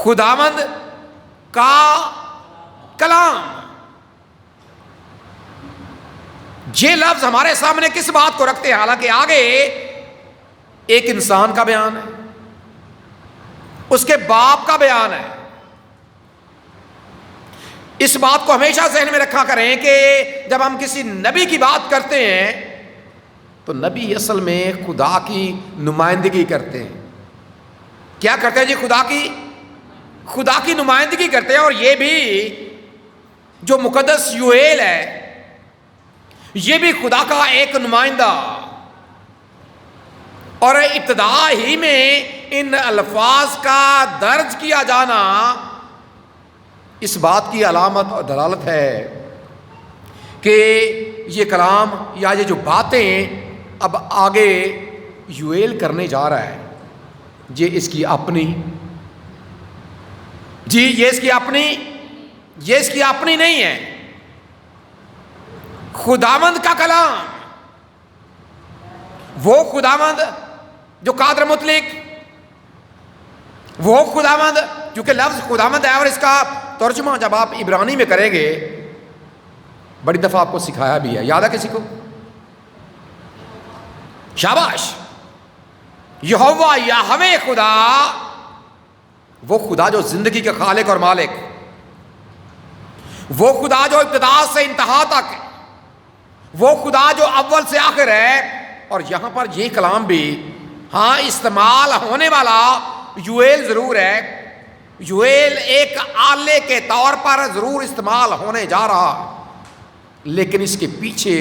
خداوند کا کلام. یہ لفظ ہمارے سامنے کس بات کو رکھتے ہیں؟ حالانکہ آگے ایک انسان کا بیان ہے، اس کے باپ کا بیان ہے. اس بات کو ہمیشہ ذہن میں رکھا کریں کہ جب ہم کسی نبی کی بات کرتے ہیں تو نبی اصل میں خدا کی نمائندگی کرتے ہیں. کیا کرتے ہیں جی؟ خدا کی نمائندگی کرتے ہیں. اور یہ بھی جو مقدس یوئیل ہے یہ بھی خدا کا ایک نمائندہ. اور ابتدا ہی میں ان الفاظ کا درج کیا جانا اس بات کی علامت اور دلالت ہے کہ یہ کلام یا یہ جو باتیں اب آگے یوئیل کرنے جا رہا ہے یہ اس کی اپنی یہ اس کی اپنی نہیں ہے. خداوند کا کلام، وہ خداوند جو قادر مطلق، وہ خداوند، کیونکہ لفظ خداوند ہے اور اس کا ترجمہ جب آپ عبرانی میں کریں گے بڑی دفعہ آپ کو سکھایا بھی ہے. یاد ہے کسی کو؟ شاباش. یہوہ یہوہ خدا، وہ خدا جو زندگی کے خالق اور مالک، وہ خدا جو ابتدا سے انتہا تک، وہ خدا جو اول سے آخر ہے. اور یہاں پر یہ کلام بھی ہاں استعمال ہونے والا یوئیل ضرور ہے. یوئیل ایک آلے کے طور پر ضرور استعمال ہونے جا رہا، لیکن اس کے پیچھے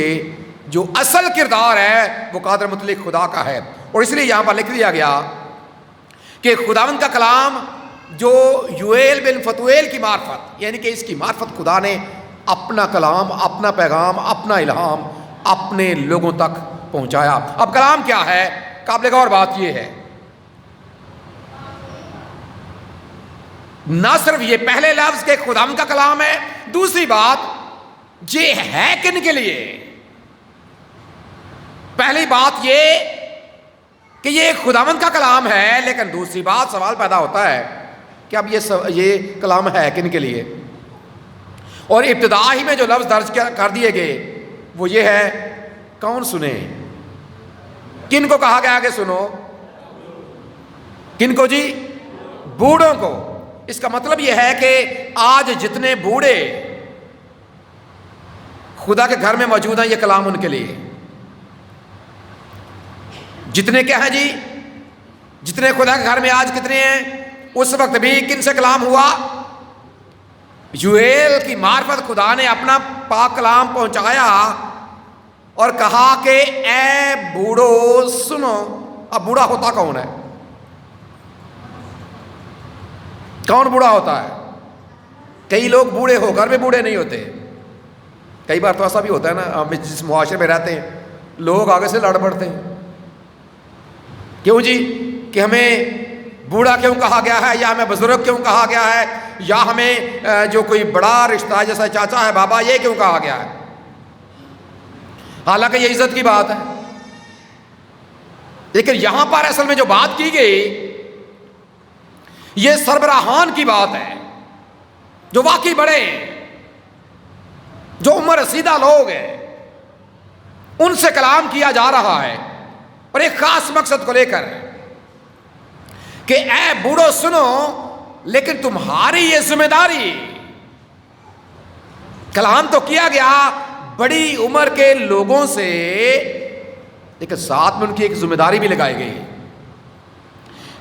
جو اصل کردار ہے وہ قادر مطلق خدا کا ہے. اور اس لیے یہاں پر لکھ دیا گیا کہ خداوند کا کلام جو یوئیل بن فتویل کی معرفت، یعنی کہ اس کی معرفت خدا نے اپنا کلام، اپنا پیغام، اپنا الہام اپنے لوگوں تک پہنچایا. اب کلام کیا ہے؟ قابل غور بات یہ ہے نہ صرف یہ پہلے لفظ کہ خداوند کا کلام ہے، دوسری بات یہ ہے کن کے لیے؟ پہلی بات یہ کہ یہ خداوند کا کلام ہے، لیکن دوسری بات سوال پیدا ہوتا ہے کہ اب یہ کلام ہے کن کے لیے؟ اور ابتدا ہی میں جو لفظ درج کر دیے گئے وہ یہ ہے کون سنے؟ کن کو کہا گیا کہ سنو؟ کن کو جی؟ بوڑھوں کو. اس کا مطلب یہ ہے کہ آج جتنے بوڑھے خدا کے گھر میں موجود ہیں یہ کلام ان کے لیے. جتنے کیا ہیں جی؟ جتنے خدا کے گھر میں آج کتنے ہیں؟ اس وقت بھی کن سے کلام ہوا؟ یوئیل کی معرفت خدا نے اپنا پاک کلام پہنچایا اور کہا کہ اے بوڑھو سنو. اب بوڑھا ہوتا کون ہے؟ کون بوڑھا ہوتا ہے؟ کئی لوگ بوڑھے ہو کر بھی بوڑھے نہیں ہوتے. کئی بار تو ایسا بھی ہوتا ہے نا، ہم جس معاشرے میں رہتے ہیں لوگ آگے سے لڑ پڑتے ہیں. کیوں جی؟ کہ ہمیں بوڑھا کیوں کہا گیا ہے، یا ہمیں بزرگ کیوں کہا گیا ہے، یا ہمیں جو کوئی بڑا رشتہ ہے جیسا چاچا ہے، بابا، یہ کیوں کہا گیا ہے؟ حالانکہ یہ عزت کی بات ہے. لیکن یہاں پر اصل میں جو بات کی گئی یہ سربراہان کی بات ہے جو واقعی بڑے ہیں، جو عمر رسیدہ لوگ ہیں، ان سے کلام کیا جا رہا ہے اور ایک خاص مقصد کو لے کر کہ اے بوڑھو سنو. لیکن تمہاری یہ ذمہ داری، کلام تو کیا گیا بڑی عمر کے لوگوں سے، لیکن ساتھ میں ان کی ایک ذمہ داری بھی لگائی گئی.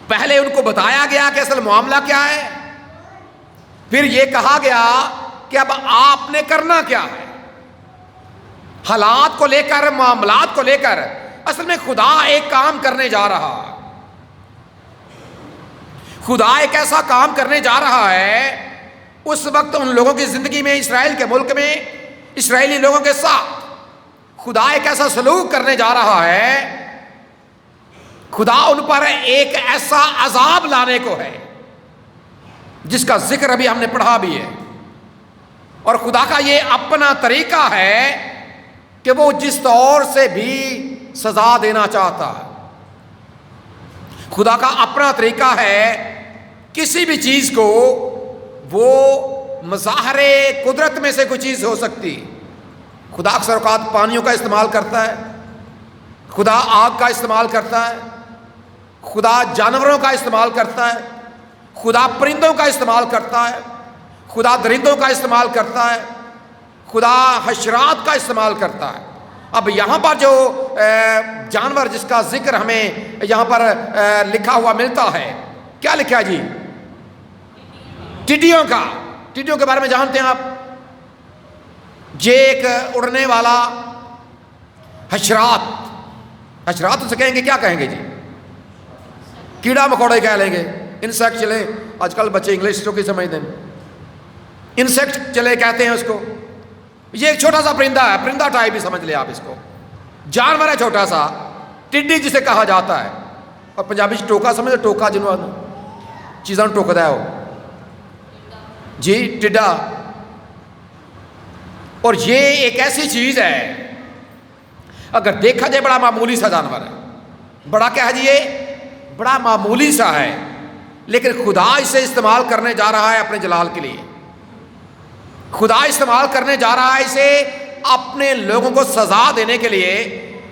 پہلے ان کو بتایا گیا کہ اصل معاملہ کیا ہے، پھر یہ کہا گیا کہ اب آپ نے کرنا کیا ہے. حالات کو لے کر، معاملات کو لے کر اصل میں خدا ایک کام کرنے جا رہا ہے. خدا ایک ایسا کام کرنے جا رہا ہے اس وقت ان لوگوں کی زندگی میں، اسرائیل کے ملک میں، اسرائیلی لوگوں کے ساتھ خدا ایک ایسا سلوک کرنے جا رہا ہے. خدا ان پر ایک ایسا عذاب لانے کو ہے جس کا ذکر ابھی ہم نے پڑھا بھی ہے. اور خدا کا یہ اپنا طریقہ ہے کہ وہ جس طور سے بھی سزا دینا چاہتا ہے. خدا کا اپنا طریقہ ہے کسی بھی چیز کو وہ مظاہر قدرت میں سے کوئی چیز ہو سکتی. خدا اکثر اوقات پانیوں کا استعمال کرتا ہے, خدا آگ کا استعمال کرتا ہے, خدا جانوروں کا استعمال کرتا ہے, خدا پرندوں کا استعمال کرتا ہے, خدا درندوں کا استعمال کرتا ہے, خدا حشرات کا استعمال کرتا ہے. اب یہاں پر جو جانور جس کا ذکر ہمیں یہاں پر لکھا ہوا ملتا ہے, کیا لکھا ہے جی؟ ٹڈیوں کا. ٹڈیوں کے بارے میں جانتے ہیں آپ؟ یہ ایک اڑنے والا حشرات. حشرات اسے کہیں گے, کیا کہیں گے جی؟ کیڑا مکوڑے کہہ لیں گے, انسیکٹ چلے, آج کل بچے انگلش تو کی سمجھتے ہیں, انسیکٹ چلے کہتے ہیں اس کو. یہ ایک چھوٹا سا پرندہ ہے, پرندہ ٹائپ ہی سمجھ لیں آپ اس کو, جانور ہے چھوٹا سا, ٹڈی جسے کہا جاتا ہے. اور پنجابی سے ٹوکا سمجھے, ٹوکا جنہوں چیزاں ٹوکدا ہے وہ جی, ٹڈا. اور یہ ایک ایسی چیز ہے اگر دیکھا جائے بڑا معمولی سا جانور ہے, بڑا کیا ہے جی, یہ بڑا معمولی سا ہے, لیکن خدا اسے استعمال کرنے جا رہا ہے اپنے جلال کے لیے. خدا استعمال کرنے جا رہا ہے اسے اپنے لوگوں کو سزا دینے کے لیے.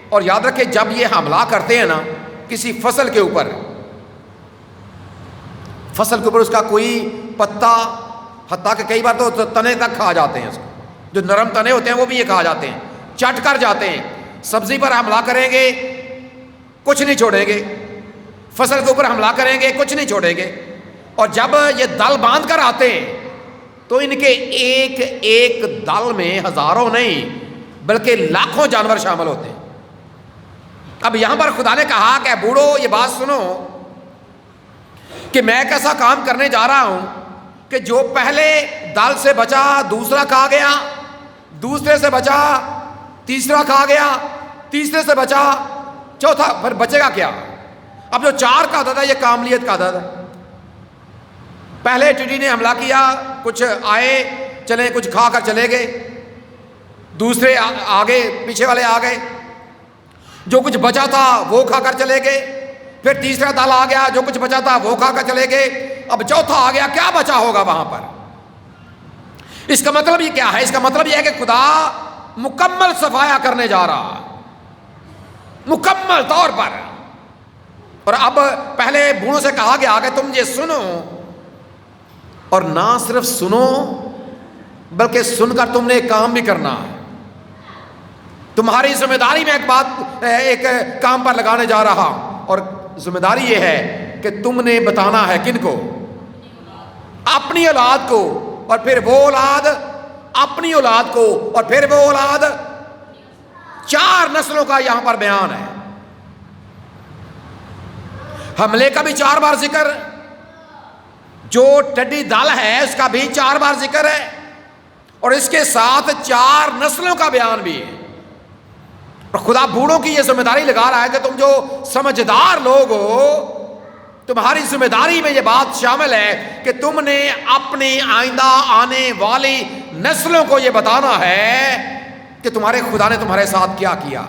اور یاد رکھیں جب یہ حملہ کرتے ہیں نا کسی فصل کے اوپر, فصل کے اوپر اس کا کوئی پتا, حتیٰ کہ کئی بار تو تنے تک کھا جاتے ہیں اس کو, جو نرم تنے ہوتے ہیں وہ بھی یہ کھا جاتے ہیں, چٹ کر جاتے ہیں. سبزی پر حملہ کریں گے کچھ نہیں چھوڑیں گے, فصل کے اوپر حملہ کریں گے کچھ نہیں چھوڑیں گے. اور جب یہ دل باندھ کر آتے ہیں تو ان کے ایک ایک دل میں ہزاروں نہیں بلکہ لاکھوں جانور شامل ہوتے ہیں. اب یہاں پر خدا نے کہا کہ بوڑھو یہ بات سنو کہ میں ایک ایسا کام کرنے جا رہا ہوں کہ جو پہلے دل سے بچا دوسرا کھا گیا, دوسرے سے بچا تیسرا کھا گیا, تیسرے سے بچا چوتھا, پھر بچے گا کیا؟ اب جو 4 کا عدد ہے یہ کاملیت کا عدد ہے. پہلے ٹڈی نے حملہ کیا, کچھ آئے چلے, کچھ کھا کر چلے گئے, دوسرے آگے پیچھے والے آ گئے, جو کچھ بچا تھا وہ کھا کر چلے گئے, پھر تیسرا دل آ گیا, جو کچھ بچا تھا وہ کھا کر چلے گئے, اب چوتھا آ گیا, کیا بچا ہوگا وہاں پر؟ اس کا مطلب یہ کیا ہے؟ اس کا مطلب یہ ہے کہ خدا مکمل صفایا کرنے جا رہا ہے, مکمل طور پر. اور اب پہلے بوڑھوں سے کہا گیا کہ تم یہ سنو, اور نہ صرف سنو بلکہ سن کر تم نے ایک کام بھی کرنا ہے. تمہاری ذمہ داری میں ایک کام پر لگانے جا رہا ہوں, اور ذمہ داری یہ ہے کہ تم نے بتانا ہے کن کو؟ اپنی اولاد کو, اور پھر وہ اولاد اپنی اولاد کو, اور پھر وہ اولاد. 4 نسلوں کا یہاں پر بیان ہے. حملے کا بھی 4 بار ذکر, جو ٹڈی دل ہے اس کا بھی 4 بار ذکر ہے, اور اس کے ساتھ 4 نسلوں کا بیان بھی ہے. اور خدا بوڑھوں کی یہ ذمہ داری لگا رہا ہے کہ تم جو سمجھدار لوگ ہو, تمہاری ذمہ داری میں یہ بات شامل ہے کہ تم نے اپنی آئندہ آنے والی نسلوں کو یہ بتانا ہے کہ تمہارے خدا نے تمہارے ساتھ کیا کیا.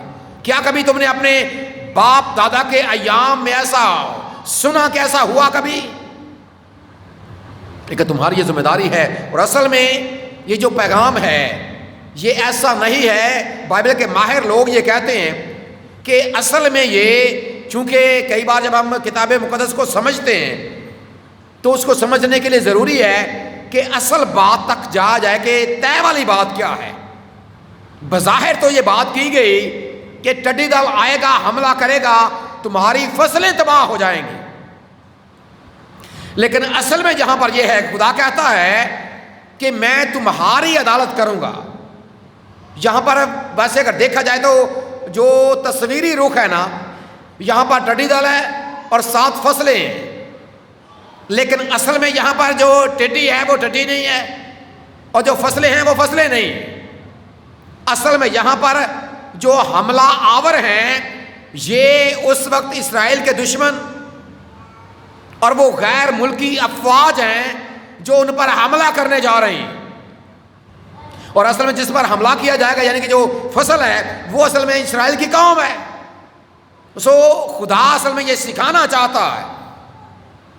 کیا کبھی تم نے اپنے باپ دادا کے ایام میں ایسا سنا کہ ایسا ہوا کبھی؟ لیکن تمہاری یہ ذمہ داری ہے. اور اصل میں یہ جو پیغام ہے یہ ایسا نہیں ہے. بائبل کے ماہر لوگ یہ کہتے ہیں کہ اصل میں یہ, چونکہ کئی بار جب ہم کتاب مقدس کو سمجھتے ہیں تو اس کو سمجھنے کے لیے ضروری ہے کہ اصل بات تک جا جائے کہ طے والی بات کیا ہے. بظاہر تو یہ بات کی گئی کہ ٹڈی دل آئے گا, حملہ کرے گا, تمہاری فصلیں تباہ ہو جائیں گی. لیکن اصل میں جہاں پر یہ ہے, خدا کہتا ہے کہ میں تمہاری عدالت کروں گا. یہاں پر ویسے اگر دیکھا جائے تو جو تصویری رخ ہے نا, یہاں پر ٹڈی دل ہے اور 7 فصلیں ہیں, لیکن اصل میں یہاں پر جو ٹڈی ہے وہ ٹڈی نہیں ہے, اور جو فصلیں ہیں وہ فصلیں نہیں. اصل میں یہاں پر جو حملہ آور ہیں یہ اس وقت اسرائیل کے دشمن اور وہ غیر ملکی افواج ہیں جو ان پر حملہ کرنے جا رہی ہیں. اور اصل میں جس پر حملہ کیا جائے گا یعنی کہ جو فصل ہے وہ اصل میں اسرائیل کی قوم ہے. سو خدا اصل میں یہ سکھانا چاہتا ہے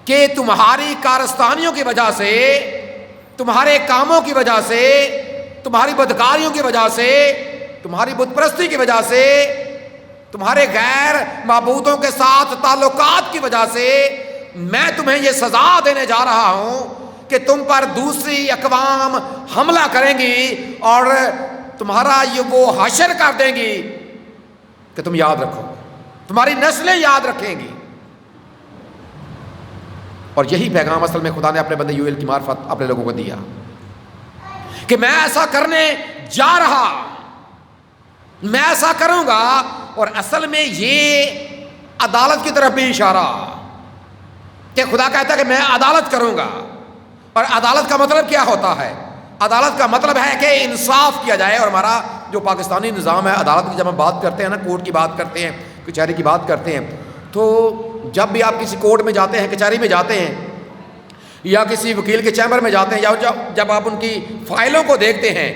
کہ تمہاری کارستانیوں کی وجہ سے، تمہارے کاموں کی وجہ سے، تمہاری بدکاریوں کی وجہ سے، تمہاری بت پرستی کی وجہ سے، تمہارے غیر معبودوں کے ساتھ تعلقات کی وجہ سے میں تمہیں یہ سزا دینے جا رہا ہوں کہ تم پر دوسری اقوام حملہ کریں گی اور تمہارا یہ وہ حشر کر دیں گی کہ تم یاد رکھو، تمہاری نسلیں یاد رکھیں گی۔ اور یہی پیغام اصل میں خدا نے اپنے بندے یوئیل کی معرفت اپنے لوگوں کو دیا کہ میں ایسا کرنے جا رہا، میں ایسا کروں گا۔ اور اصل میں یہ عدالت کی طرف بھی اشارہ کہ خدا کہتا ہے کہ میں عدالت کروں گا۔ اور عدالت کا مطلب کیا ہوتا ہے؟ عدالت کا مطلب ہے کہ انصاف کیا جائے۔ اور ہمارا جو پاکستانی نظام ہے عدالت کی، جب ہم بات کرتے ہیں نا، کورٹ کی بات کرتے ہیں، کچہری کی بات کرتے ہیں، تو جب بھی آپ کسی کورٹ میں جاتے ہیں، کچہری میں جاتے ہیں، یا کسی وکیل کے چیمبر میں جاتے ہیں، یا جب آپ ان کی فائلوں کو دیکھتے ہیں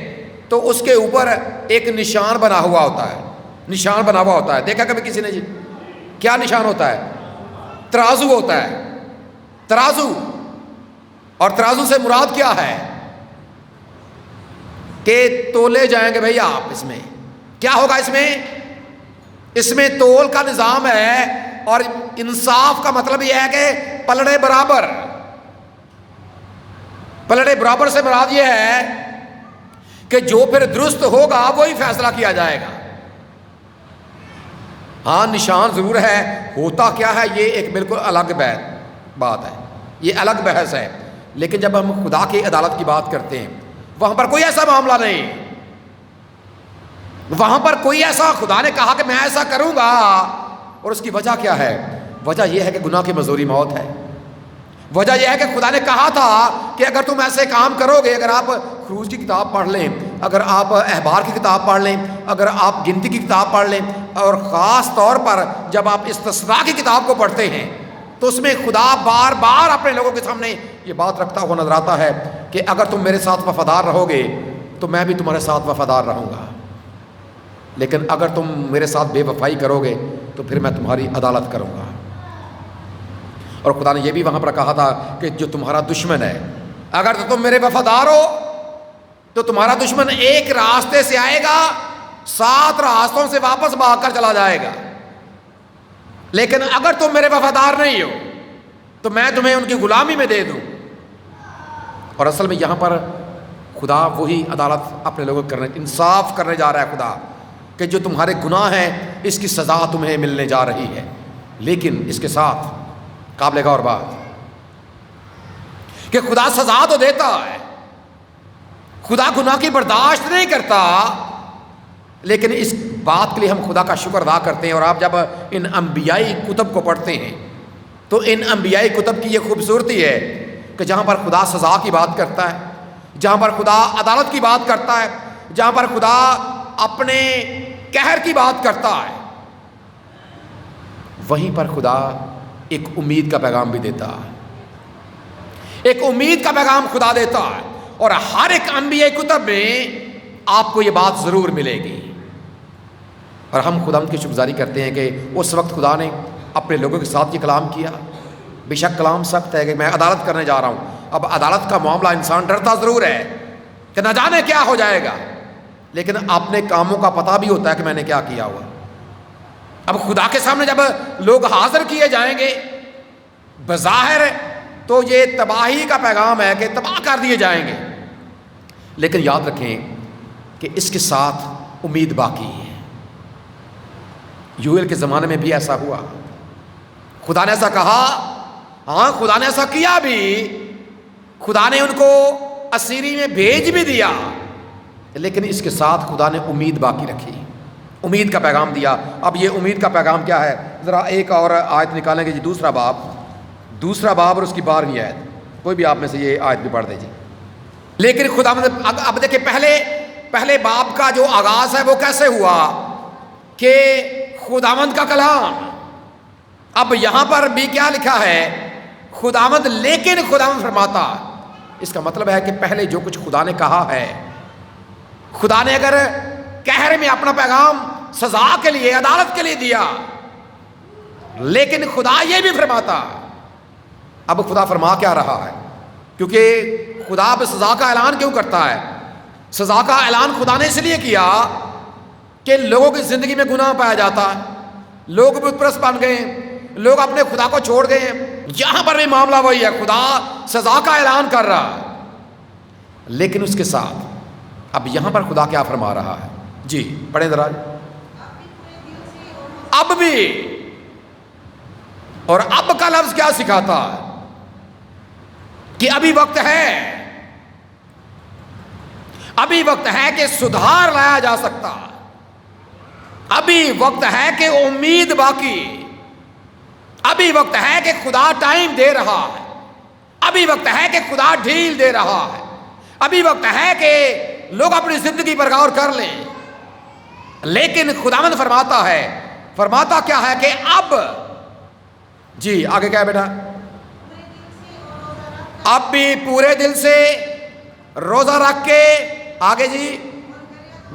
تو اس کے اوپر ایک نشان بنا ہوا ہوتا ہے، نشان بنا ہوا ہوتا ہے۔ دیکھا کبھی کسی نے؟ جی کیا نشان ہوتا ہے؟ ترازو ہوتا ہے، ترازو۔ اور ترازو سے مراد کیا ہے؟ کہ تولے جائیں گے بھئی آپ۔ اس میں کیا ہوگا؟ اس میں تول کا نظام ہے۔ اور انصاف کا مطلب یہ ہے کہ پلڑے برابر، پلڑے برابر سے مراد یہ ہے کہ جو پھر درست ہوگا وہی فیصلہ کیا جائے گا۔ ہاں نشان ضرور ہے، ہوتا کیا ہے یہ ایک بالکل الگ بات ہے، یہ الگ بحث ہے۔ لیکن جب ہم خدا کی عدالت کی بات کرتے ہیں، وہاں پر کوئی ایسا معاملہ نہیں، وہاں پر کوئی ایسا، خدا نے کہا کہ میں ایسا کروں گا۔ اور اس کی وجہ کیا ہے؟ وجہ یہ ہے کہ گناہ کی مزدوری موت ہے۔ وجہ یہ ہے کہ خدا نے کہا تھا کہ اگر تم ایسے کام کرو گے، اگر آپ خروج کی کتاب پڑھ لیں، اگر آپ احبار کی کتاب پڑھ لیں، اگر آپ گنتی کی کتاب پڑھ لیں، اور خاص طور پر جب آپ استثناء کی کتاب کو پڑھتے ہیں، تو اس میں خدا بار بار اپنے لوگوں کے سامنے یہ بات رکھتا ہوا نظر آتا ہے کہ اگر تم میرے ساتھ وفادار رہو گے تو میں بھی تمہارے ساتھ وفادار رہوں گا، لیکن اگر تم میرے ساتھ بے وفائی کرو گے تو پھر میں تمہاری عدالت کروں گا۔ اور خدا نے یہ بھی وہاں پر کہا تھا کہ جو تمہارا دشمن ہے، اگر تو تم میرے وفادار ہو تو تمہارا دشمن ایک راستے سے آئے گا، 7 راستوں سے واپس بھاگ کر چلا جائے گا۔ لیکن اگر تم میرے وفادار نہیں ہو تو میں تمہیں ان کی غلامی میں دے دوں۔ اور اصل میں یہاں پر خدا وہی عدالت اپنے لوگوں کرنے، انصاف کرنے جا رہا ہے خدا، کہ جو تمہارے گناہ ہیں اس کی سزا تمہیں ملنے جا رہی ہے۔ لیکن اس کے ساتھ قابل غور بات کہ خدا سزا تو دیتا ہے، خدا گناہ کی برداشت نہیں کرتا، لیکن اس بات کے لیے ہم خدا کا شکر ادا کرتے ہیں۔ اور آپ جب ان انبیائی کتب کو پڑھتے ہیں تو ان انبیائی کتب کی یہ خوبصورتی ہے کہ جہاں پر خدا سزا کی بات کرتا ہے، جہاں پر خدا عدالت کی بات کرتا ہے، جہاں پر خدا اپنے قہر کی بات کرتا ہے، وہیں پر خدا ایک امید کا پیغام بھی دیتا ہے، ایک امید کا پیغام خدا دیتا ہے۔ اور ہر ایک انبیاء کتب میں آپ کو یہ بات ضرور ملے گی۔ اور ہم خداوند کی شکرگزاری کرتے ہیں کہ اس وقت خدا نے اپنے لوگوں کے ساتھ یہ کلام کیا۔ بے شک کلام سخت ہے کہ میں عدالت کرنے جا رہا ہوں۔ اب عدالت کا معاملہ انسان ڈرتا ضرور ہے کہ نہ جانے کیا ہو جائے گا، لیکن اپنے کاموں کا پتہ بھی ہوتا ہے کہ میں نے کیا کیا ہوا۔ اب خدا کے سامنے جب لوگ حاضر کیے جائیں گے، بظاہر تو یہ تباہی کا پیغام ہے کہ تباہ کر دیے جائیں گے، لیکن یاد رکھیں کہ اس کے ساتھ امید باقی ہے۔ یوئیل کے زمانے میں بھی ایسا ہوا، خدا نے ایسا کہا، ہاں خدا نے ایسا کیا بھی، خدا نے ان کو اسیری میں بھیج بھی دیا، لیکن اس کے ساتھ خدا نے امید باقی رکھی، امید کا پیغام دیا۔ اب یہ امید کا پیغام کیا ہے؟ ذرا ایک اور آیت نکالیں گے جی، دوسرا باب اور اس کی 12ویں آیت، کوئی بھی آپ میں سے یہ آیت بھی پڑھ دیجیے۔ لیکن خدا اب دیکھیں پہلے باب کا جو آغاز ہے وہ کیسے ہوا کہ خداوند کا کلام۔ اب یہاں پر بھی کیا لکھا ہے؟ خداوند، لیکن خداوند فرماتا۔ اس کا مطلب ہے کہ پہلے جو کچھ خدا نے کہا ہے، خدا نے اگر قہر میں اپنا پیغام سزا کے لیے، عدالت کے لیے دیا، لیکن خدا یہ بھی فرماتا اب خدا فرما کیا رہا ہے؟ کیونکہ خدا اب سزا کا اعلان کیوں کرتا ہے؟ سزا کا اعلان خدا نے اس لیے کیا کہ لوگوں کی زندگی میں گناہ پایا جاتا ہے، لوگ بت پرست بن گئے ہیں، لوگ اپنے خدا کو چھوڑ گئے ہیں۔ یہاں پر بھی معاملہ وہی ہے، خدا سزا کا اعلان کر رہا ہے، لیکن اس کے ساتھ اب یہاں پر خدا کیا فرما رہا ہے؟ جی پڑھیں ذرا۔ اب بھی، اور اب کا لفظ کیا سکھاتا ہے؟ کہ ابھی وقت ہے، ابھی وقت ہے کہ سدھار لایا جا سکتا ہے، ابھی وقت ہے کہ امید باقی، ابھی وقت ہے کہ خدا ٹائم دے رہا ہے، ابھی وقت ہے کہ خدا ڈھیل دے رہا ہے، ابھی وقت ہے کہ لوگ اپنی زندگی پر غور کر لیں۔ لیکن خداوند فرماتا کیا ہے کہ اب، جی آگے کیا ہے بیٹا؟ اب بھی پورے دل سے روزہ رکھ کے، آگے جی،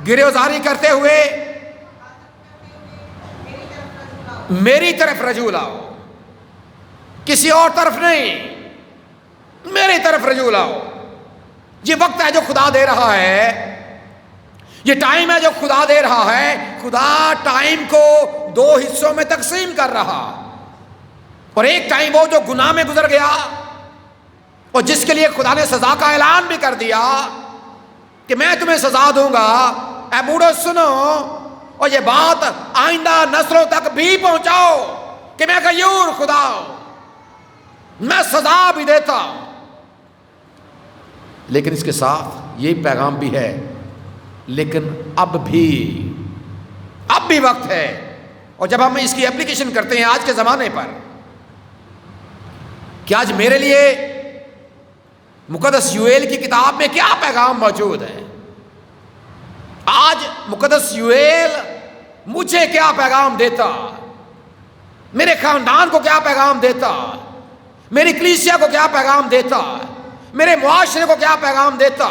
گریزاری کرتے ہوئے میری طرف رجوع لاؤ، کسی اور طرف نہیں، میری طرف رجوع لاؤ۔ یہ وقت ہے جو خدا دے رہا ہے، یہ ٹائم ہے جو خدا دے رہا ہے۔ خدا ٹائم کو دو حصوں میں تقسیم کر رہا، اور ایک ٹائم وہ جو گناہ میں گزر گیا، اور جس کے لیے خدا نے سزا کا اعلان بھی کر دیا کہ میں تمہیں سزا دوں گا۔ اے بوڑھو سنو، اور یہ بات آئندہ نسلوں تک بھی پہنچاؤ کہ میں غیور خدا ہوں، میں سزا بھی دیتا ہوں۔ لیکن اس کے ساتھ یہ پیغام بھی ہے، لیکن اب بھی وقت ہے۔ اور جب ہم اس کی اپلیکیشن کرتے ہیں آج کے زمانے پر، کہ آج میرے لیے مقدس یوئیل کی کتاب میں کیا پیغام موجود ہے، آج مقدس یوئیل مجھے کیا پیغام دیتا، میرے خاندان کو کیا پیغام دیتا، میری کلیسیا کو کیا پیغام دیتا، میرے معاشرے کو کیا پیغام دیتا؟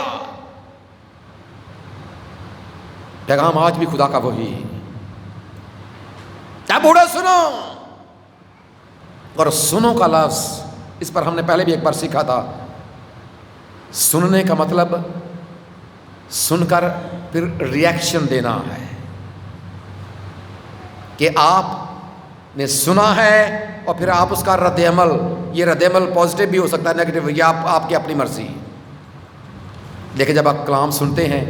پیغام آج بھی خدا کا وہی ہے۔ کیا بوڑھو سنو، اور سنو کا لفظ اس پر ہم نے پہلے بھی ایک بار سیکھا تھا۔ سننے کا مطلب سن کر پھر ریئیکشن دینا ہے، کہ آپ نے سنا ہے اور پھر آپ اس کا رد عمل، یہ رد عمل پازیٹیو بھی ہو سکتا ہے، نیگیٹو، یہ آپ کی اپنی مرضی۔ لیکن جب آپ کلام سنتے ہیں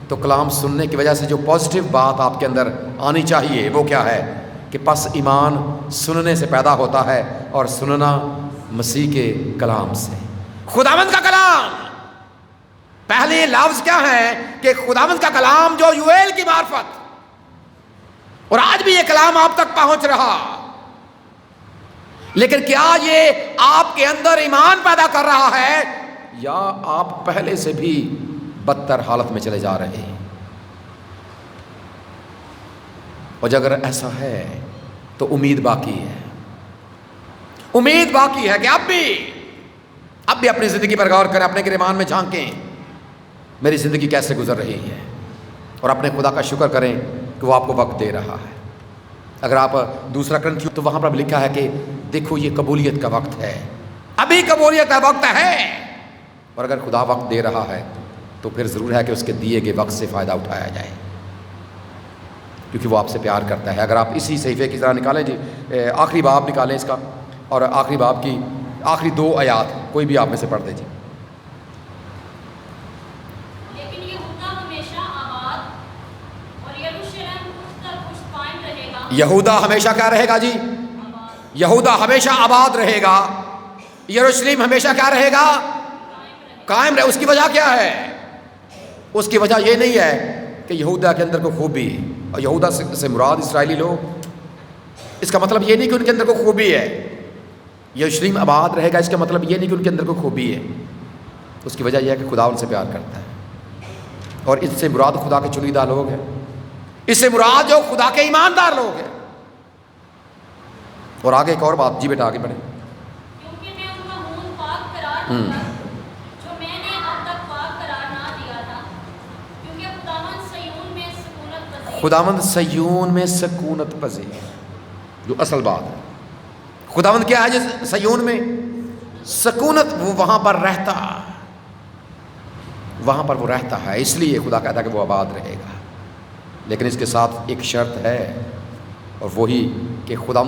تو کلام سننے کی وجہ سے جو پازیٹیو بات آپ کے اندر آنی چاہیے وہ کیا ہے؟ کہ پس ایمان سننے سے پیدا ہوتا ہے، اور سننا مسیح کے کلام سے، خداوند کا کلام۔ پہلے لفظ کیا ہے؟ کہ خداوند کا کلام جو یوئیل کی معرفت، اور آج بھی یہ کلام آپ تک پہنچ رہا، لیکن کیا یہ آپ کے اندر ایمان پیدا کر رہا ہے، یا آپ پہلے سے بھی بدتر حالت میں چلے جا رہے ہیں؟ اور اگر ایسا ہے تو امید باقی ہے، امید باقی ہے کہ اب بھی اپنی زندگی پر غور کریں، اپنے گریبان میں جھانکیں، میری زندگی کیسے گزر رہی ہے، اور اپنے خدا کا شکر کریں کہ وہ آپ کو وقت دے رہا ہے۔ اگر آپ دوسرا کرنتھیوں تو وہاں پر لکھا ہے کہ دیکھو یہ قبولیت کا وقت ہے، ابھی قبولیت کا وقت ہے، اور اگر خدا وقت دے رہا ہے تو پھر ضرور ہے کہ اس کے دیے گئے وقت سے فائدہ اٹھایا جائے، کیونکہ وہ آپ سے پیار کرتا ہے۔ اگر آپ اسی صحیفے کی طرح نکالیں، جی آخری باب نکالیں اس کا، اور آخری باب کی آخری 2 آیات کوئی بھی آپ میں سے پڑھ دے جی۔ لیکن یہودا ہمیشہ آباد اور یروشلم پشت در پشت قائم رہے گا۔ یہودا ہمیشہ کیا رہے گا جی؟ یہودا ہمیشہ آباد رہے گا، یروشلم ہمیشہ کیا رہے گا؟ قائم رہے۔ اس کی وجہ کیا ہے؟ اس کی وجہ یہ نہیں ہے کہ یہودا کے اندر کوئی خوبی، اور یہودا سے مراد اسرائیلی لوگ، اس کا مطلب یہ نہیں کہ ان کے اندر کوئی خوبی ہے۔ یروشلم آباد رہے گا، اس کا مطلب یہ نہیں کہ ان کے اندر کوئی خوبی ہے۔ اس کی وجہ یہ ہے کہ خدا ان سے پیار کرتا ہے، اور اس سے مراد خدا کے چنیدہ لوگ ہیں، اس سے مراد جو خدا کے ایماندار لوگ ہیں۔ اور آگے ایک اور بات، جی بیٹا آگے بڑھیں۔ کیونکہ میں ان کا خون پاک قرار دوں گا جو میں نے اب تک پاک قرار نہ دیا تھا، کیونکہ خداوند صیون میں سکونت پذیر، خداوند صیون میں سکونت پذیر، جو اصل بات ہے۔ خداوند کیا ہے جس صیون میں؟ سکونت وہ وہاں پر رہتا، وہاں پر وہ رہتا ہے، اس لیے خدا کہتا ہے کہ وہ آباد رہے گا۔ لیکن اس کے ساتھ ایک شرط ہے، اور وہی کہ خدا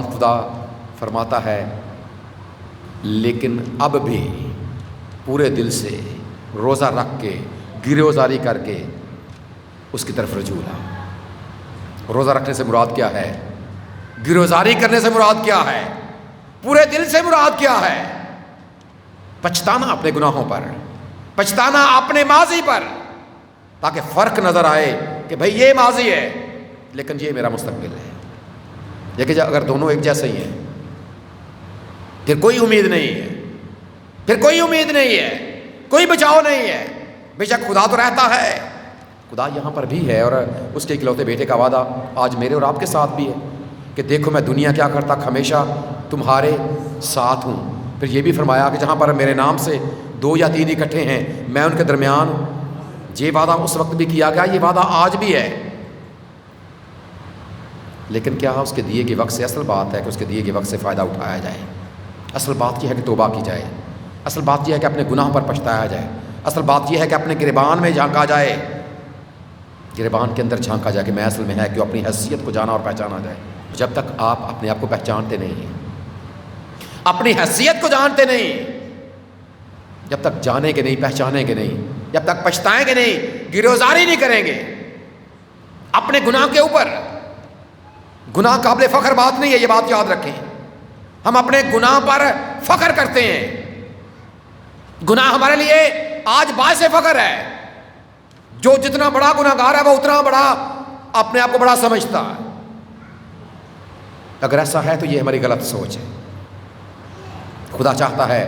فرماتا ہے لیکن اب بھی پورے دل سے روزہ رکھ کے گریزاری کر کے اس کی طرف رجوع لا۔ روزہ رکھنے سے مراد کیا ہے؟ گریزاری کرنے سے مراد کیا ہے؟ پورے دل سے مراد کیا ہے؟ پچھتانا اپنے گناہوں پر، پچھتانا اپنے ماضی پر، تاکہ فرق نظر آئے کہ بھئی یہ ماضی ہے لیکن یہ میرا مستقبل ہے۔ لیکن اگر دونوں ایک جیسے ہی ہیں پھر کوئی امید نہیں ہے، پھر کوئی امید نہیں ہے، کوئی بچاؤ نہیں ہے۔ بے شک خدا تو رہتا ہے، خدا یہاں پر بھی ہے، اور اس کے اکلوتے بیٹے کا وعدہ آج میرے اور آپ کے ساتھ بھی ہے کہ دیکھو میں دنیا کیا کرتا ہمیشہ تمہارے ساتھ ہوں۔ پھر یہ بھی فرمایا کہ جہاں پر میرے نام سے 2 یا 3 اکٹھے ہیں میں ان کے درمیان ہوں۔ یہ وعدہ اس وقت بھی کیا گیا، یہ وعدہ آج بھی ہے۔ لیکن کیا اس کے دیے گئے وقت سے، اصل بات ہے کہ اس کے دیے گئے وقت سے فائدہ اٹھایا جائے۔ اصل بات یہ ہے کہ توبہ کی جائے، اصل بات یہ ہے کہ اپنے گناہ پر پچھتایا جائے، اصل بات یہ ہے کہ اپنے گریبان میں جھانکا جائے، گریبان کے اندر جھانکا جائے کہ میں اصل میں ہے کہ اپنی حیثیت کو جانا اور پہچانا جائے۔ جب تک آپ اپنے آپ کو پہچانتے نہیں ہیں، اپنی حیثیت کو جانتے نہیں، جب تک جانیں گے نہیں، پہچانیں گے نہیں، جب تک پچھتائیں گے نہیں، گریزاری نہیں کریں گے اپنے گناہ کے اوپر۔ گناہ قابل فخر بات نہیں ہے، یہ بات یاد رکھیں۔ ہم اپنے گناہ پر فخر کرتے ہیں، گناہ ہمارے لیے آج باعث فخر ہے۔ جو جتنا بڑا گناہ گار ہے وہ اتنا بڑا اپنے آپ کو بڑا سمجھتا ہے۔ اگر ایسا ہے تو یہ ہماری غلط سوچ ہے۔ خدا چاہتا ہے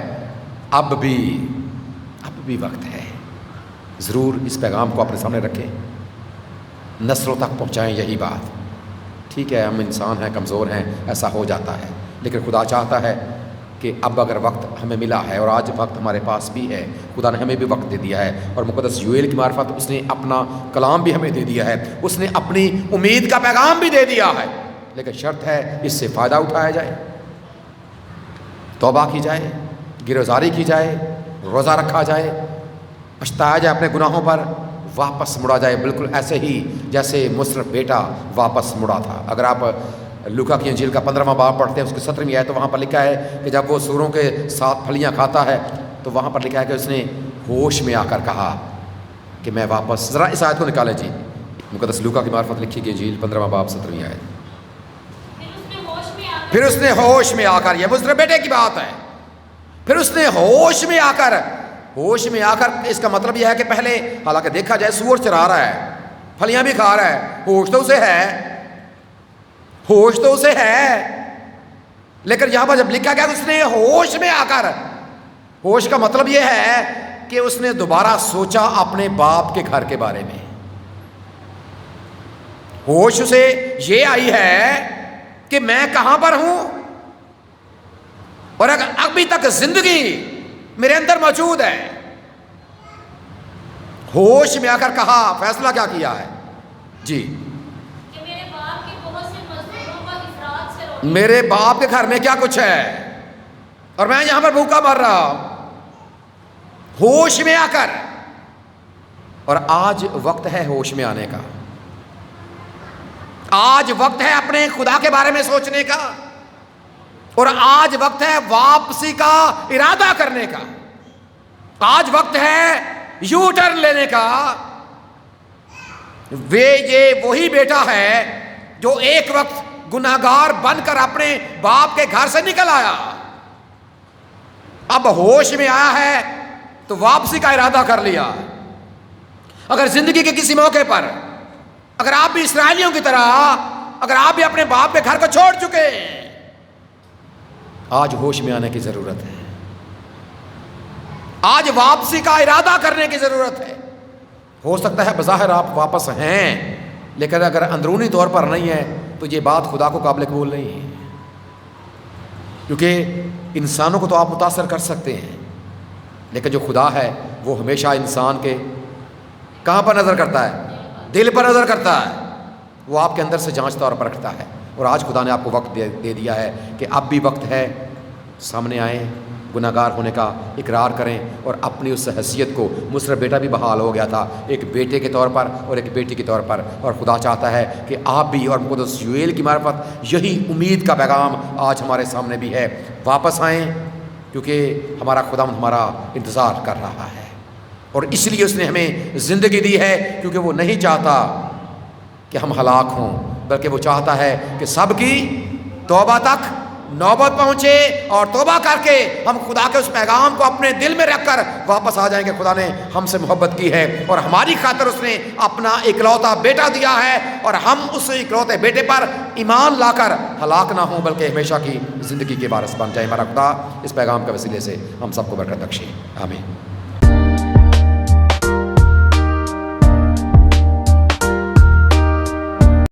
اب بھی وقت ہے، ضرور اس پیغام کو اپنے سامنے رکھیں، نسلوں تک پہنچائیں یہی بات۔ ٹھیک ہے ہم انسان ہیں، کمزور ہیں، ایسا ہو جاتا ہے، لیکن خدا چاہتا ہے کہ اب اگر وقت ہمیں ملا ہے، اور آج وقت ہمارے پاس بھی ہے، خدا نے ہمیں بھی وقت دے دیا ہے، اور مقدس یوئیل کی معرفت اس نے اپنا کلام بھی ہمیں دے دیا ہے، اس نے اپنی امید کا پیغام بھی دے دیا ہے۔ لیکن شرط ہے اس سے فائدہ اٹھایا جائے، توبہ کی جائے، گریزاری کی جائے، روزہ رکھا جائے، پچھتایا جائے اپنے گناہوں پر، واپس مڑا جائے، بالکل ایسے ہی جیسے مصر بیٹا واپس مڑا تھا۔ اگر آپ لوکا کی انجیل کا 15واں باب پڑھتے ہیں، اس کی 17ویں آیت، تو وہاں پر لکھا ہے کہ جب وہ سوروں کے ساتھ پھلیاں کھاتا ہے تو وہاں پر لکھا ہے کہ اس نے ہوش میں آ کر کہا کہ میں واپس، ذرا اس آیت کو نکالیں جی، مقدس لوکا کی معرفت لکھی گئی انجیل 15واں باب 17ویں آیت۔ پھر اس نے ہوش میں آ کر، یہ مصر بیٹے کی بات ہے، پھر اس نے ہوش میں آ کر اس کا مطلب یہ ہے کہ پہلے حالانکہ دیکھا جائے سور چرا رہا ہے، پھلیاں بھی کھا رہا ہے، ہوش تو اسے ہے، لیکن یہاں پر جب لکھا گیا تو اس نے ہوش میں آ کر، ہوش کا مطلب یہ ہے کہ اس نے دوبارہ سوچا اپنے باپ کے گھر کے بارے میں۔ ہوش اسے یہ آئی ہے کہ میں کہاں پر ہوں، اور اگر ابھی تک زندگی میرے اندر موجود ہے۔ ہوش میں آ کر کہا، فیصلہ کیا کیا ہے جی؟ کہ میرے باپ کے بہت سے مزدوروں کا افراد سے روٹی، میرے باپ کے گھر میں کیا کچھ ہے اور میں یہاں پر بھوکا مر رہا ہوں۔ ہوش میں آ کر، اور آج وقت ہے ہوش میں آنے کا، آج وقت ہے اپنے خدا کے بارے میں سوچنے کا، اور آج وقت ہے واپسی کا ارادہ کرنے کا، آج وقت ہے یو ٹرن لینے کا۔ یہ وہی بیٹا ہے جو ایک وقت گناہگار بن کر اپنے باپ کے گھر سے نکل آیا، اب ہوش میں آیا ہے تو واپسی کا ارادہ کر لیا۔ اگر زندگی کے کسی موقع پر، اگر آپ بھی اسرائیلیوں کی طرح، اگر آپ بھی اپنے باپ کے گھر کو چھوڑ چکے ہیں، آج ہوش میں آنے کی ضرورت ہے، آج واپسی کا ارادہ کرنے کی ضرورت ہے۔ ہو سکتا ہے بظاہر آپ واپس ہیں، لیکن اگر اندرونی طور پر نہیں ہے تو یہ بات خدا کو قابل قبول نہیں ہے، کیونکہ انسانوں کو تو آپ متاثر کر سکتے ہیں، لیکن جو خدا ہے وہ ہمیشہ انسان کے کہاں پر نظر کرتا ہے؟ دل پر نظر کرتا ہے، وہ آپ کے اندر سے جانچتا اور پرکھتا ہے۔ اور آج خدا نے آپ کو وقت دے دیا ہے کہ اب بھی وقت ہے سامنے آئیں، گناہگار ہونے کا اقرار کریں اور اپنی اس حیثیت کو، مصر بیٹا بھی بحال ہو گیا تھا ایک بیٹے کے طور پر اور ایک بیٹی کے طور پر، اور خدا چاہتا ہے کہ آپ بھی، اور مقدس یوئیل کی معرفت یہی امید کا پیغام آج ہمارے سامنے بھی ہے، واپس آئیں کیونکہ ہمارا خداوند ہمارا انتظار کر رہا ہے، اور اس لیے اس نے ہمیں زندگی دی ہے کیونکہ وہ نہیں چاہتا کہ ہم ہلاک ہوں، بلکہ وہ چاہتا ہے کہ سب کی توبہ تک نوبت پہنچے اور توبہ کر کے ہم خدا کے اس پیغام کو اپنے دل میں رکھ کر واپس آ جائیں کہ خدا نے ہم سے محبت کی ہے اور ہماری خاطر اس نے اپنا اکلوتا بیٹا دیا ہے، اور ہم اس اکلوتے بیٹے پر ایمان لا کر ہلاک نہ ہوں بلکہ ہمیشہ کی زندگی کے وارث بن جائیں۔ ہمارا خدا اس پیغام کے وسیلے سے ہم سب کو برکت بخشے، آمین۔